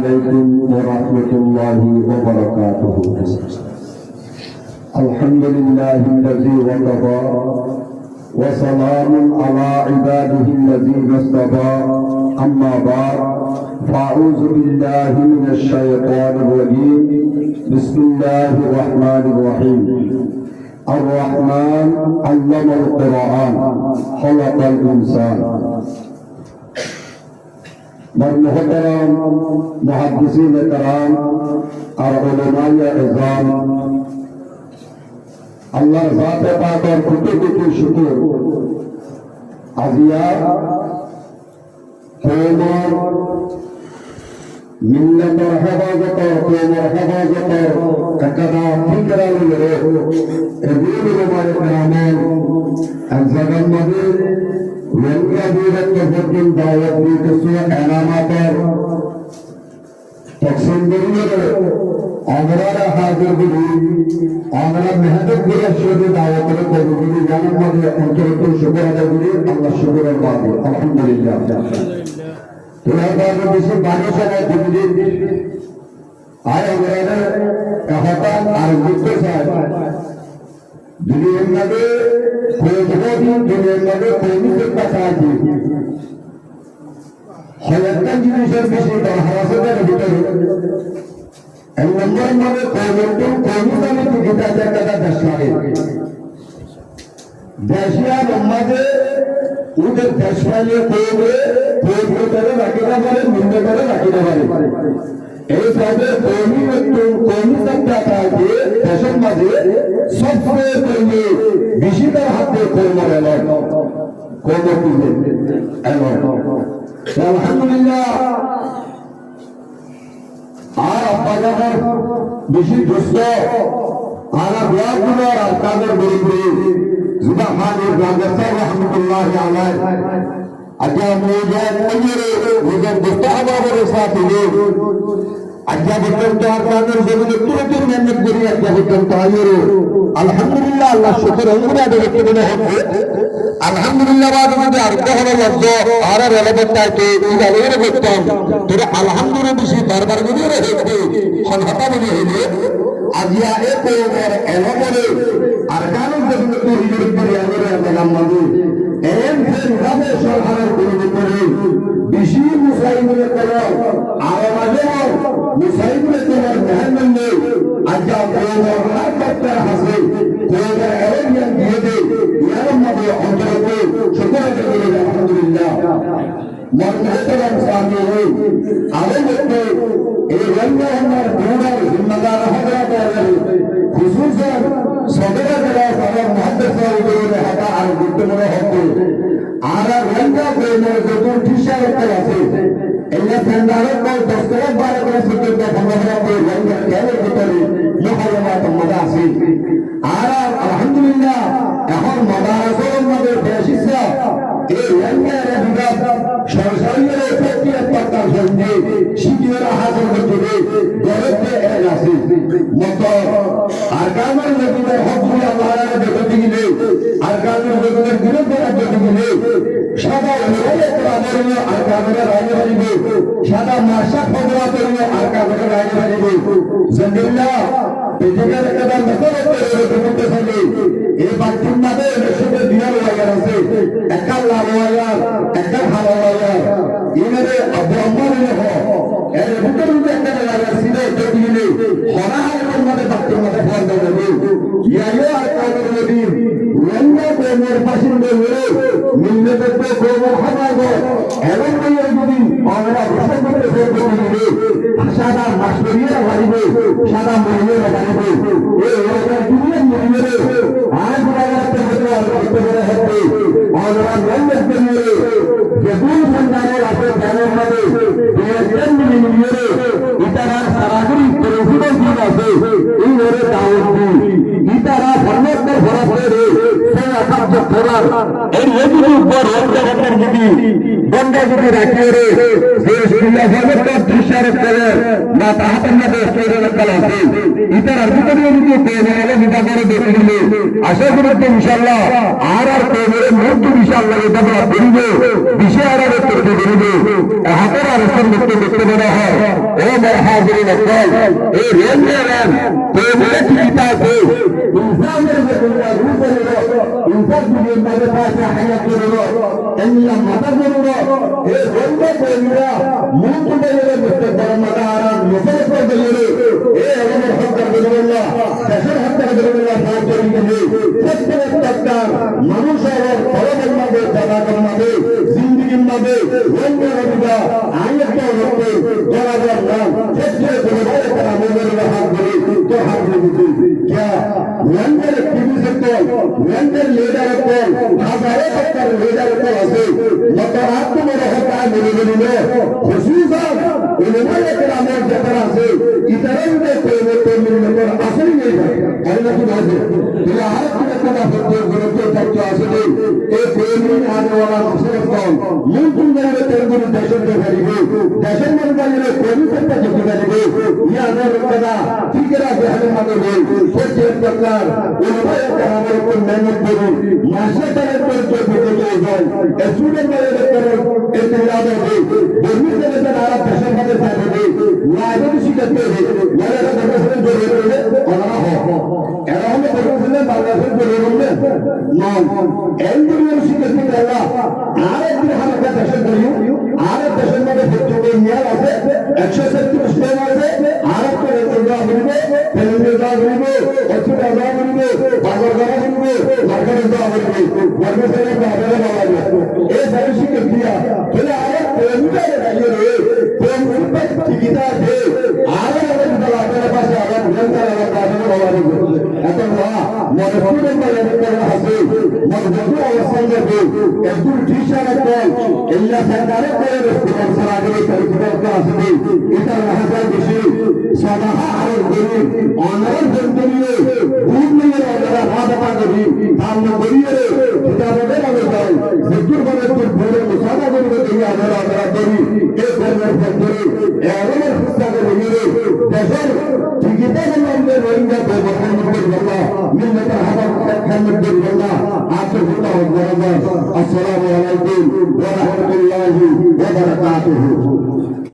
عليكم ورحمة الله وبركاته. الحمد لله الذي وكفى وسلام على عباده الذين اصطفى. أما بعد فأعوذ بالله من الشيطان الرجيم. بسم الله الرحمن الرحيم. الرحمن علم القرآن خلق الإنسان. محترم محدثین کرام اور علماء اعظام، আল্লাহর জাতে পাকের কোটি কোটি শুকর। আজিয়া কওমের মিল্লাতের হেফাজত, কওমের হেফাজত একদা ফিকরা লইরে এগুলো উলামায়ে কেরামের এক জায়গার মধ্যে রঙ্গা বিরক্ত হতেন দাওয়াত দিতেছে এনামাতের তকসিম করিয়ে আমরা হাজির করি, আমরা মেহনত করে শুধু দাওয়াতের করি, জানার মধ্যে অন্তত শুকর আদায় করি। আল্লাহ শুকরের বাদে আলহামদুলিল্লাহ। তোমার বাদে বেশি বাড়ি সবাই দিন আর আমরা হঠাৎ আর বুঝতে চাই দুনিয়ার মধ্যে দুনিয়ার মধ্যে কৌমিকের কথা আছে। একটা জিনিসের বেশি হারাসের ভিতরে এক নম্বর মধ্যে কৌমিকামি গীতা জায়গাটা দেশ লাগে দেশিয়া নম্বরে ওদের দেশ পাইলে কৌমে করে রাখিতে পারে, মিলতে করে রাখিতে পারে। এই সাথে কৌমি শব্দটা আছে দেশের মাঝে সবচেয়ে কৌমি বেশিটার হাতে কৌমের এলাকা কৌমের দিকে আলহামদুলিল্লাহ। আর আব্বাজানের বেশি দুষ্ট আর ব্লকগুলোর আর তাদের গরিবী জুবা খানের গাঙ্গেশ্বর রহমতুল্লাহ আলাইহ আজ্ঞা মৌজাদ মঞ্জুরে নিজের দোস্তাহবাবের সাথে আজ্ঞা পর্যন্ত আর তাদের জমিনে তুরতুর মেহনত করি আজ্ঞা পর্যন্ত আইরে আলহামদুলিল্লাহ। আল্লাহ শুকর আলহামদুলিল্লাহ দেখতে মনে হবে আলহামদুলিল্লাহ। বাদে আর কখনো লব্ধ আর রেলেবের চাইতে ইদালের করতাম তোরা আলহামদুলিল্লাহ বেশি বারবার করে রেখে সন্ধাতা মনে হইলে আজিয়া এ কৌমের এলমরে আর কারণ জমিনে তো হিজরত করে আগে পেলাম মাঝে এম ফেরভাবে সরকারের কোনো করে বেশি মুসাইবুলের করার আর মাঝে মুসাইবুলের করার মেহমান নেই। আজ্ঞা কৌমের রাগ করতে হাসে কৌমের এলেমিয়ান দিয়ে দে ইয়ার মধ্যে অন্তরত শুকর আদায় করে আলহামদুলিল্লাহ। মর্যাদার সামনে হই আরো ব্যক্তি এই রঙ্গা আমার গুণার জিম্মাদার হজরত খুশুসান সদর জেলা সাহেব মুহাদ্দিস সাহেব হাতা আর গুরুত্বপূর্ণ হবে আর রঙ্গা প্রেমের যত টিশারত আছে এলা ফেন্ডারের কল দস্তর বারে করে সুন্দর ভঙ্গরা করে রঙ্গা কেন ভিতরে মুহাম্মদ মজা আছে। আর আলহামদুলিল্লাহ এখন মাদ্রাসার মধ্যে বেশিসা এই রঙ্গের বিভাগ সরকারের প্রত্যেক পাতার সঙ্গে শিক্ষার হাসিল করতে গরতে আছে মত আর কামের নবীদের হকগুলো আল্লাহর দেখতে গেলে আর কামের নবীদের বিরুদ্ধে দেখতে গেলে সাদা ওরে কোরআনের আর কামের রায় বাড়িবে, সাদা মাশা খবরা করবে আর কামের রায় বাড়িবে। জানিল্লাহ পৃথিবীর একটা মেসেজ করতে থাকে এই বাক্যের মধ্যে রসুলের দিয়ার ওয়ার আছে, একটা লাভ ওয়ার একটা ভালো ওয়ার ইনারে ব্রহ্মণে হ এর ভিতরে একটা লাগা ছিল তো দিলে হরাহার মধ্যে বাক্যের মধ্যে ফল দেবে ইয়ায়ো আর কামের নবী রঙ্গা প্রেমের বাসিন্দা হয়ে মিল্লাতের কৌমের হামাগ এবং এই যদি আমরা ভাষা করতে দিলে সাদা মাসরিয়া বাড়িবে, সাদা মরিয়া বাড়িবে এই ওরা দুনিয়া মরিয়ে আর গুণাগারতে হতে আর করতে পারে হবে আমরা মেহনত করিয়ে যেগুলো সন্তানের আছে জানার মধ্যে দুনিয়ার মিলিয়ে ইতারা সারাগরি পরিশুদ্ধ দিন আছে এই ওরে দাওয়াত দিই ইতারা ফরমাতের ফরাফরে সেই আকাশ করার এর এগুলো উপর রক্তের যদি বন্ধ যদি রাখিয়ে রে যে বিল্লাহ ফরমাতের দৃশ্যের করে না তাহাতের মধ্যে স্তরের কাল আছে ইতারা ভিতরে যদি কোয়েলে বিদা করে দেখে দিলে আশা করি তো ইনশাআল্লাহ আর কোয়েলের মধ্যে ইনশাআল্লাহ এটা বলবো বিষয় আর করতে বলবো হাতের আর দেখতে বড় হয় ও मोहतरम हाजिरीन अकरम ए रेलवे रैम पेमेंट किताब को इंसान में दुनिया रूप में इंसान दुनिया में पास है करो अन्य मत करो ए रेलवे पेमेंट मुंह में ये मुस्तकबिल मदारा मुसल को दिले ए अगर हक कर दे अल्लाह दशर हक कर दे अल्लाह साथ करेंगे सत्य तत्कार मनुष्य और परम में पैदा करना दे जिंदगी में दे रेलवे रबिगा आयत के होते जरा नाम सच्चे गुरुवार का मोहर हाथ दे तो हाथ दे क्या वेंडर टीवी से तो वेंडर लीडर को हजारों पत्थर लीडर को ऐसे मतरात में रहता है मेरे लिए खुशूसा उन्होंने कराने के तरह से इतने में कोई मेरे पर असर नहीं है अल्लाह की बात है ये हाथ में कदा होते गुरु के तक क्या असर एक प्रेमी आने वाला मुसलमान कौन मुल्क में तेरे दहशत के गरीब दहशत में वाले कोई सकता है गरीब ये अगर कदा ठीक है जहन में गए सोच सरकार उन्होंने हमारे को मेहनत करी मास्टर तरह पर जो बेटे जाए स्टूडेंट वाले तरह इत्तेलाद है दोनों से नजर आ रहा दहशत वाले साहब है लाइव शिकत है मेरे दरअसल जो है और हो एरा में दरअसल बांग्लादेश जो है नाम एलडीओ शिकत के अल्लाह आरे दिन हम का दहशत करियो आरे दहशत में जो के नियर आसे एक्सेस स्टेम आसे आरे को इंतजार करिए तेलंगाना करिए अच्छी आजाद करिए बागरगाना करिए सरकार इंतजार करिए वर्ग से एक आदर वाला ये सारी शिकत दिया पहले आरे तेलंगाना रहिए तो पर टिकटा दे आरे वाले दलाल पास आगे निरंतर आगे वाला এখন মনে স্টুডেন্ট বা এর আছে মনে যত অবস্থান করবে একদম টিচার কল এল্লা সরকারে করে স্পন্সর আগে পরিকল্পনা করা আছে এটা রাখা বেশি সদাহা আর গরি অনার জন্তুলিয়ে বুট নিয়ে ওরা রাধা পাগবি তাম করিয়ে কিতাবে না যায় জিকির করে তো বলে মুসাদা করে দিয়ে আমরা করি এই ধরনের ফ্যাক্টরি এমন হিসাব করে নিয়ে দেশের টিকিটে আমাদের রোহিঙ্গা मिलत हमें आपसे होता है। अस्सलामु अलैकुम व रहमतुल्लाहि व बरकातुहू।